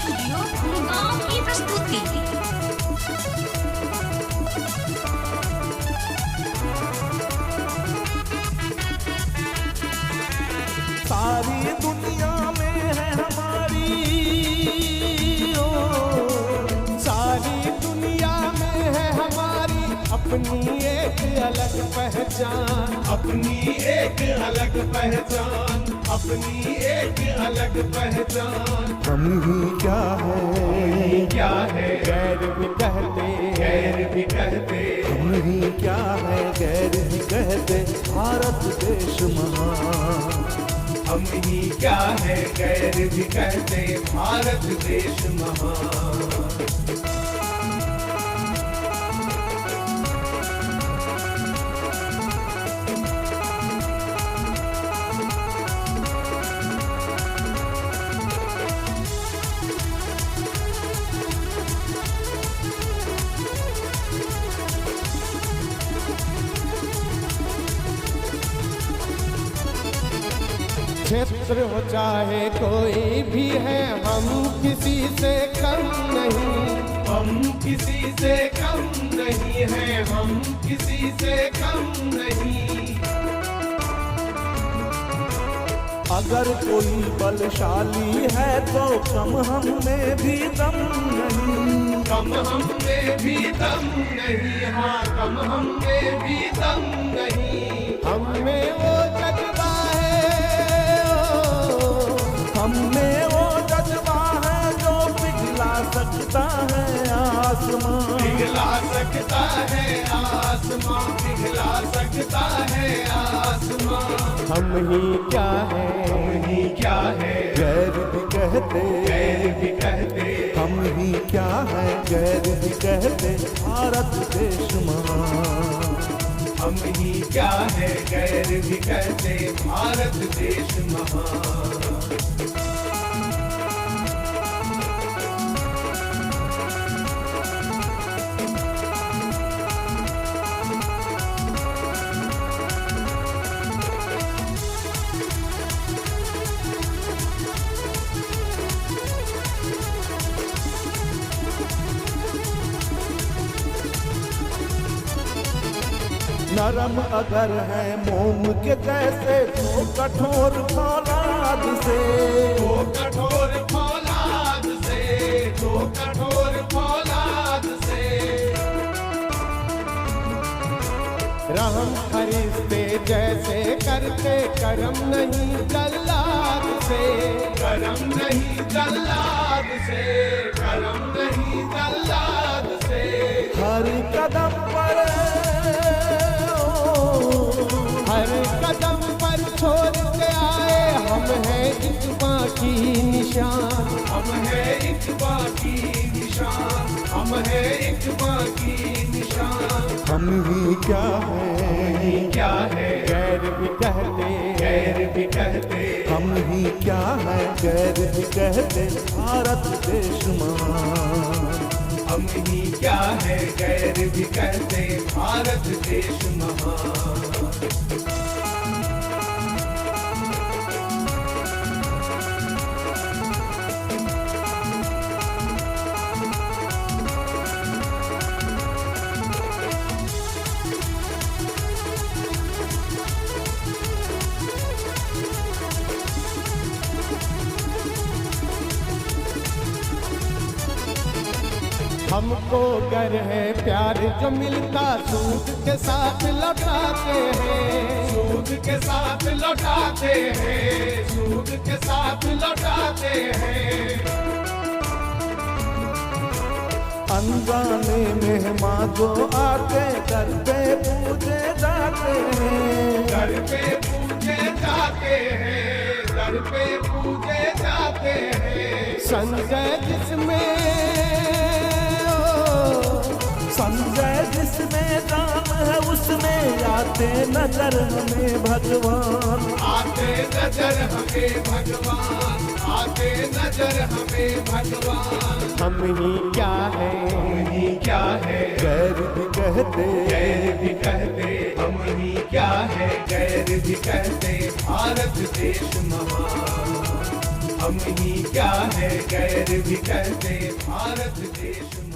Studio Gurgaon की प्रस्तुति। सारी दुनिया में है हमारी, ओ सारी दुनिया में है हमारी अपनी एक अलग पहचान, अपनी एक अलग पहचान, अपनी एक अलग पहचान। हम ही क्या है गैर भी कहते, गैर भी कहते। हम ही क्या है गैर भी कहते, भारत देश महान। हम ही क्या है गैर भी कहते, भारत देश महान। क्षेत्र हो चाहे कोई भी है, हम किसी से कम नहीं, हम किसी से कम नहीं है, हम किसी से कम नहीं। अगर कोई बलशाली है तो कम हम में भी दम नहीं, कम हम में भी दम नहीं, हाँ कम हम में भी दम नहीं। हम में वो जज्बा है, हम में वो जज्बा है जो पिघला सकता है आसमां, पिघला सकता है आसमां, पिघला सकता है आसमां। हम ही क्या है गैर भी कहते, गैर भी कहते। हम ही क्या है गैर भी कहते, भारत देश महान। हम ही क्या है गैर भी कहते, भारत देश महान। नरम अगर है मोम के जैसे तो कठोर फौलाद से, तो कठोर फौलाद से, तो कठोर फौलाद से। रहम फरिश्ते जैसे करते, करम नहीं जल्लाद से, करम नहीं जल्लाद से, करम नहीं जल्लाद से। हर कदम पर, हर कदम पर छोड़ते आए हम हैं इक्बा की निशान, हम हैं इक्बा की निशान, हम हैं इक्बा की निशान। हम ही क्या है गैर भी कहते, गैर भी कहते। हम ही क्या है गैर भी कहते, भारत देश महान। हम ही क्या है गैर भी कहते, भारत देश महान। हमको गर है प्यार जो मिलता सूद के साथ लौटाते हैं, सूद के साथ लौटाते हैं, सूद के साथ लौटाते हैं। अनजाने मेहमान जो आते घर पे पूजे जाते हैं, घर पे पूजे जाते हैं, घर पे पूजे जाते हैं। संजय जिसमें जान है उसमें आते नजर हमें भगवान, आते नजर हमें भगवान, आते नजर हमें भगवान। हम ही क्या है गैर भी कहते, गैर भी कहते। हम ही क्या है गैर भी कहते, भारत देश महान। हम ही क्या है गैर भी कहते भारत देश में।